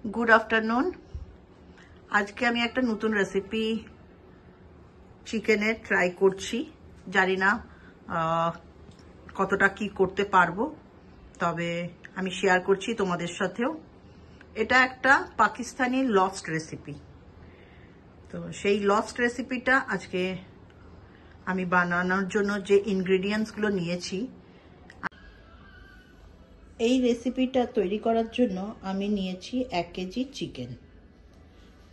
Good afternoon. আজকে আমি একটা নতুন রেসিপি চিকেনের ট্রাই করছি। জানি না কতটা কি করতে পারবো, তবে আমি শেয়ার করছি তোমাদের সাথেও। এটা একটা পাকিস্তানি লস্ট রেসিপি। তো সেই লস্ট রেসিপিটা আজকে আমি বানানোর জন্য যে ইনগ্রেডিয়েন্টসগুলো নিয়েছি, এই রেসিপিটা তৈরি করার জন্য আমি নিয়েছি 1 কেজি চিকেন।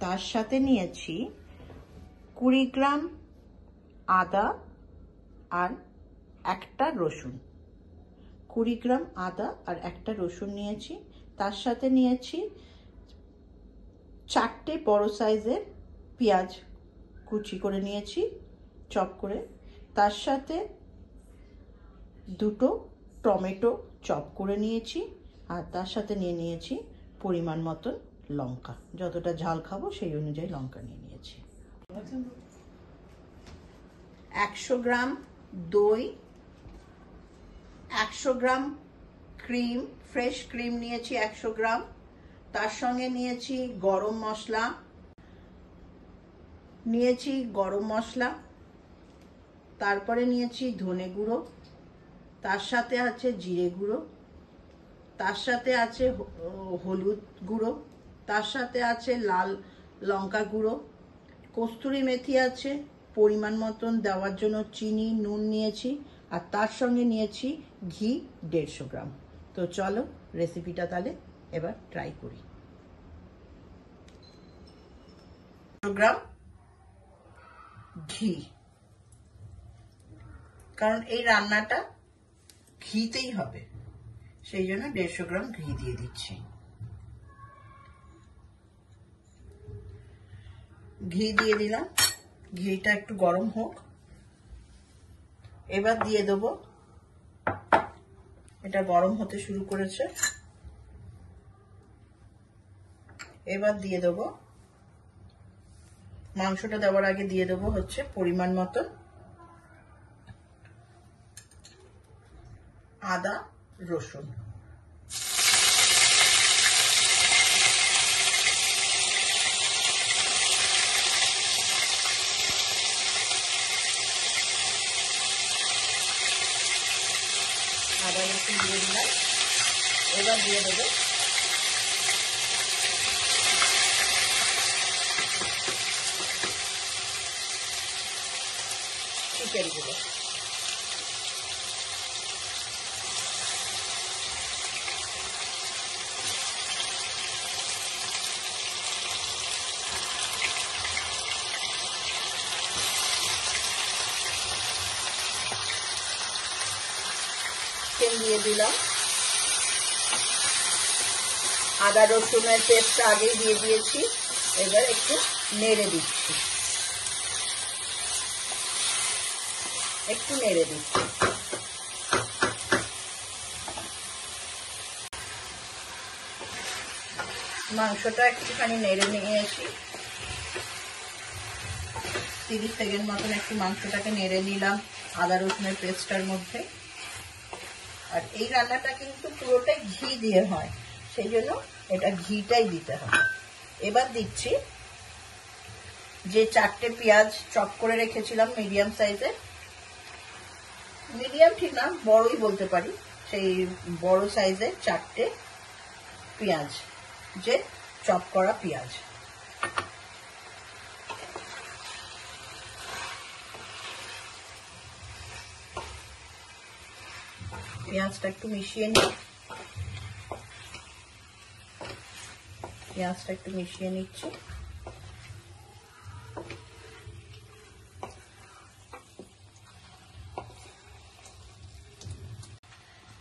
তার সাথে নিয়েছি 20 গ্রাম আদা আর একটা রসুন। 20 গ্রাম আদা আর একটা রসুন নিয়েছি। তার সাথে নিয়েছি 4টে বড় সাইজের পেঁয়াজ কুচি করে নিয়েছি, চপ করে। তার সাথে 2টো টমেটো চপ করে নিয়েছি, আর তার সাথে নিয়ে নিয়েছি পরিমাণ মতন লঙ্কা। যতটা ঝাল খাবো সেই অনুযায়ী লঙ্কা নিয়ে নিয়েছি। 100 গ্রাম দই, 100 গ্রাম ক্রিম, ফ্রেশ ক্রিম নিয়েছি 100 গ্রাম। তার সঙ্গে নিয়েছি গরম মশলা, তারপরে নিয়েছি ধনে গুঁড়ো, তার সাথে আছে জিরে গুঁড়ো, তার সাথে আছে হলুদ গুঁড়ো, তার সাথে আছে লাল লঙ্কা গুঁড়ো, কস্তুরি মেথি আছে, পরিমাণ মতন দেওয়ার জন্য চিনি, নুন নিয়েছি, আর তার সঙ্গে নিয়েছি ঘি 150 গ্রাম। তো চলো রেসিপিটা তাহলে এবার ট্রাই করি। 100 গ্রাম ঘি, কারণ এই রান্নাটা ঘিতেই হবে, সেই জন্য 150 গ্রাম ঘি দিয়ে দিচ্ছি। ঘি দিয়ে দিলাম, ঘিটা একটু গরম হোক। এবার দিয়ে দেবো, এটা গরম হতে শুরু করেছে। এবার দিয়ে দেবো, মাংসটা দেওয়ার আগে দিয়ে দেবো হচ্ছে পরিমাণ মতন আদা রসুন। আদা রসুন দিয়ে দিলাম। এবার দিয়ে দেবো চিকেনগুলো। চিকেন দিয়ে দিলাম। আদা রসুনের পেস্টটা আগেই দিয়ে দিয়েছি। এবার একটু নেড়ে দিচ্ছি, মাংসটা একটুখানি নেড়ে নিয়েছি। 30 সেকেন্ড মতন একটু মাংসটাকে নেড়ে নিলাম আদা রসুনের পেস্টটার মধ্যে। আর এই রান্নাটা কিন্তু পুরোটাই ঘি দিয়ে হয়, সেই জন্য এটা ঘিটাই দিতে হবে। এবার দিচ্ছি যে 4টে পেঁয়াজ চপ করে রেখেছিলাম মিডিয়াম সাইজের, মিডিয়াম ঠিক না, বড়ই বলতে পারি, সেই বড় সাইজের 4টে পেঁয়াজ, যে চপ করা পেঁয়াজ। পেঁয়াজটা একটু মিশিয়ে নিচ্ছি।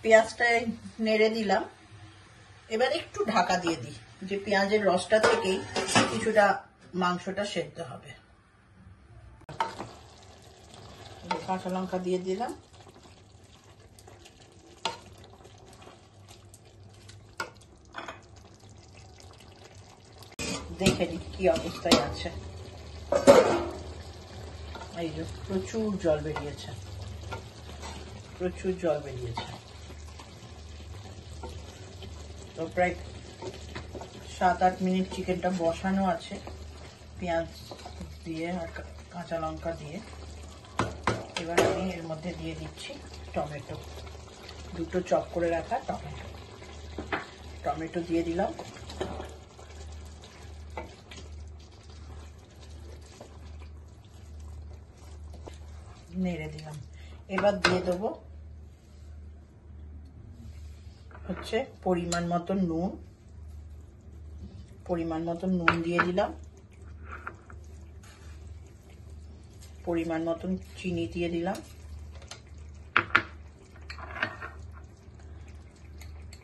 পেঁয়াজটা নেড়ে দিলাম। এবার একটু ঢাকা দিয়ে দিই, যে পেঁয়াজের রসটা থেকেই কিছুটা মাংসটা সেদ্ধ হবে। কাঁচা লঙ্কা দিয়ে দিলাম। দেখে নি কি অবস্থায় আছে। এই যে প্রচুর জল বেরিয়েছে। তো প্রায় 7-8 মিনিট চিকেনটা বসানো আছে পেঁয়াজ দিয়ে আর কাঁচা লঙ্কা দিয়ে। এবার আমি এর মধ্যে দিয়ে দিচ্ছি টমেটো, দুটো চপ করে রাখা টমেটো দিয়ে দিলাম। নেড়ে দিলাম। এবার দিয়ে দেবো হচ্ছে পরিমাণ মতন নুন দিয়ে দিলাম, পরিমাণ মতন চিনি দিয়ে দিলাম,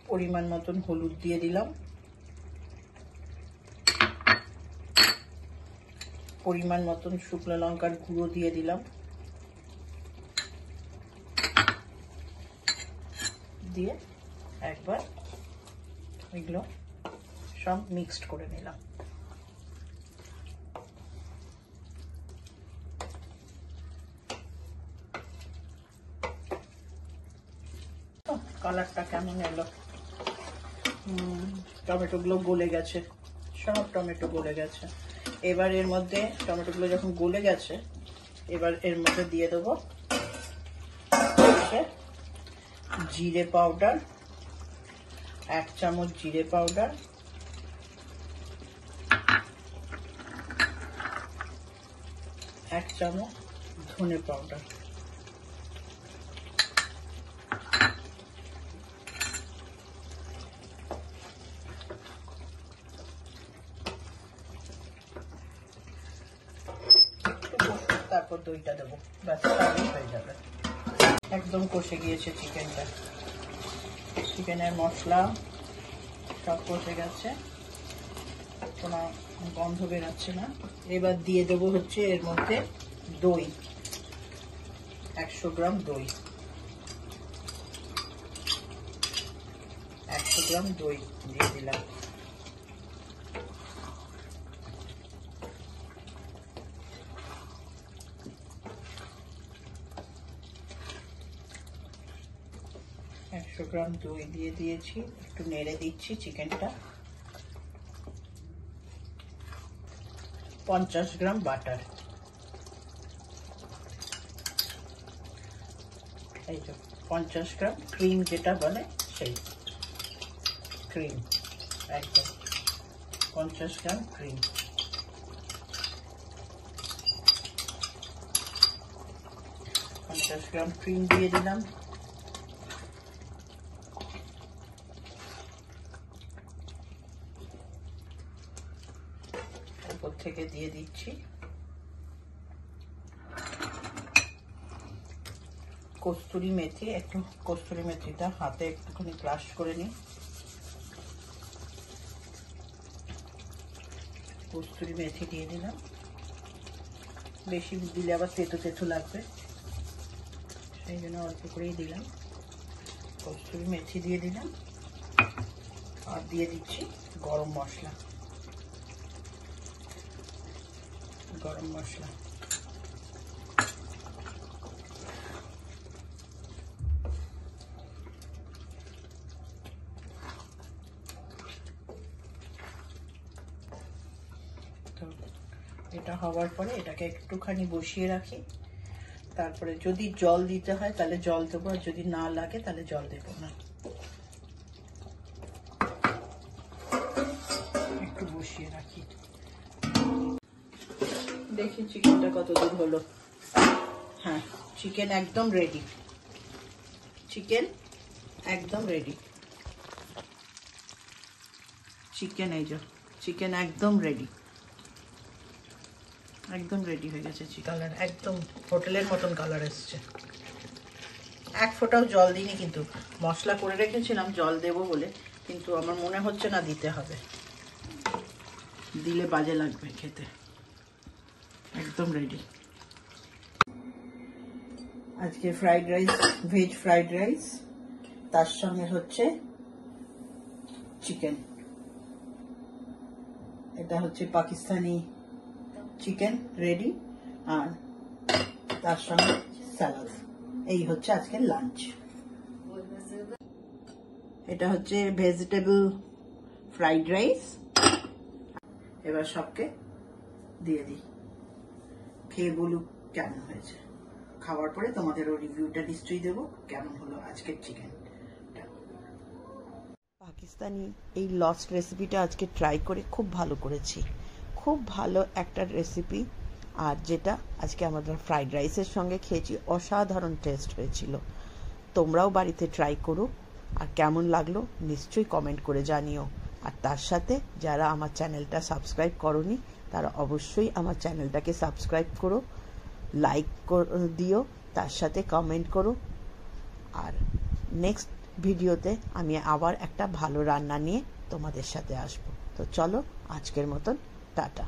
পরিমাণ মতন হলুদ দিয়ে দিলাম, পরিমাণ মতন শুকনো লঙ্কার গুঁড়ো দিয়ে দিলাম, দিয়ে একবার এগুলো সব মিক্সড করে নিলাম। কালারটা কেমন এলো, টমেটোগুলো গলে গেছে, সব টমেটো গলে গেছে। এবার এর মধ্যে টমেটোগুলো যখন গলে গেছে, এবার এর মধ্যে দিয়ে দেবো জিরে পাউডার, 1 চামচ জিরে পাউডার, 1 চামচ ধনে পাউডার, তারপর দইটা দেবো, ব্যাস তাহলেই হয়ে যাবে। একদম কষে গিয়েছে চিকেনটা, চিকেনের মশলা সব কষে গেছে, কোনো গন্ধ বেরোচ্ছে না। এবার দিয়ে দেবো হচ্ছে এর মধ্যে দই, 100 গ্রাম দই, 100 গ্রাম দই দিয়ে দিলাম। একশো গ্রাম দই দিয়ে দিয়েছি, একটু নেড়ে দিচ্ছি চিকেনটা। 50 গ্রাম বাটার, এই তো 50 গ্রাম ক্রিম যেটা বলে সেই ক্রিম, একদম 50 গ্রাম ক্রিম, 50 গ্রাম ক্রিম দিয়ে দিলাম। উপর থেকে দিয়ে দিচ্ছি কস্তুরি মেথি, একটু কস্তুরি মেথিটা হাতে একটুখানি ক্রাশ করে নিই। কস্তুরি মেথি দিয়ে দিলাম, বেশি দিলে আবার তেতো তেতো লাগবে, সেই জন্য অল্প করেই দিলাম। কস্তুরি মেথি দিয়ে দিলাম, আর দিয়ে দিচ্ছি গরম মশলা, গরম মশলা, তো এটা হওয়ার পরে এটাকে একটুখানি বসিয়ে রাখি। তারপরে যদি জল দিতে হয় তাহলে জল দেবো, আর যদি না লাগে তাহলে জল দেবো না। একটু বসিয়ে রাখি, দেখি চিকেনটা কত দূর হলো। হ্যাঁ, চিকেন একদম রেডি, চিকেন একদম রেডি, চিকেন এই যে চিকেন একদম রেডি, একদম রেডি হয়ে গেছে। কালার একদম হোটেলের মতন কালার এসছে। এক ফোঁটাও জল দিইনি, কিন্তু মশলা করে রেখেছিলাম জল দেবো বলে, কিন্তু আমার মনে হচ্ছে না দিতে হবে, দিলে বাজে লাগবে খেতে। একদম রেডি। আজকে fried rice, veg fried rice, তার সঙ্গে হচ্ছে চিকেন, এটা হচ্ছে পাকিস্তানি চিকেন রেডি, আর তার সঙ্গে স্যালাড। এই হচ্ছে আজকের লাঞ্চ। এটা হচ্ছে ভেজিটেবল ফ্রাইড রাইস, এবার সবকে দিয়ে দিই, খেয়ে বলুক কেমন হয়েছে। খাওয়ার পরে তোমাদেরও রিভিউটা নিশ্চয়ই দেবো কেমন হলো আজকের চিকেন। পাকিস্তানি এই লস্ট রেসিপিটা আজকে ট্রাই করে খুব ভালো করেছি, খুব ভালো একটা রেসিপি। আর যেটা আজকে আমাদের ফ্রাইড রাইসের সঙ্গে খেয়েছি, অসাধারণ টেস্ট হয়েছিল। তোমরাও বাড়িতে ট্রাই করো, আর কেমন লাগলো নিশ্চয়ই কমেন্ট করে জানিও। আর তার সাথে যারা আমার চ্যানেলটা সাবস্ক্রাইব করোনি তারা অবশ্যই আমার চ্যানেলটাকে সাবস্ক্রাইব করো, লাইক দিও, তার সাথে কমেন্ট করো। আর নেক্সট ভিডিওতে আমি আবার একটা ভালো রান্না নিয়ে তোমাদের সাথে আসবো। তো চলো আজকের মতন টাটা।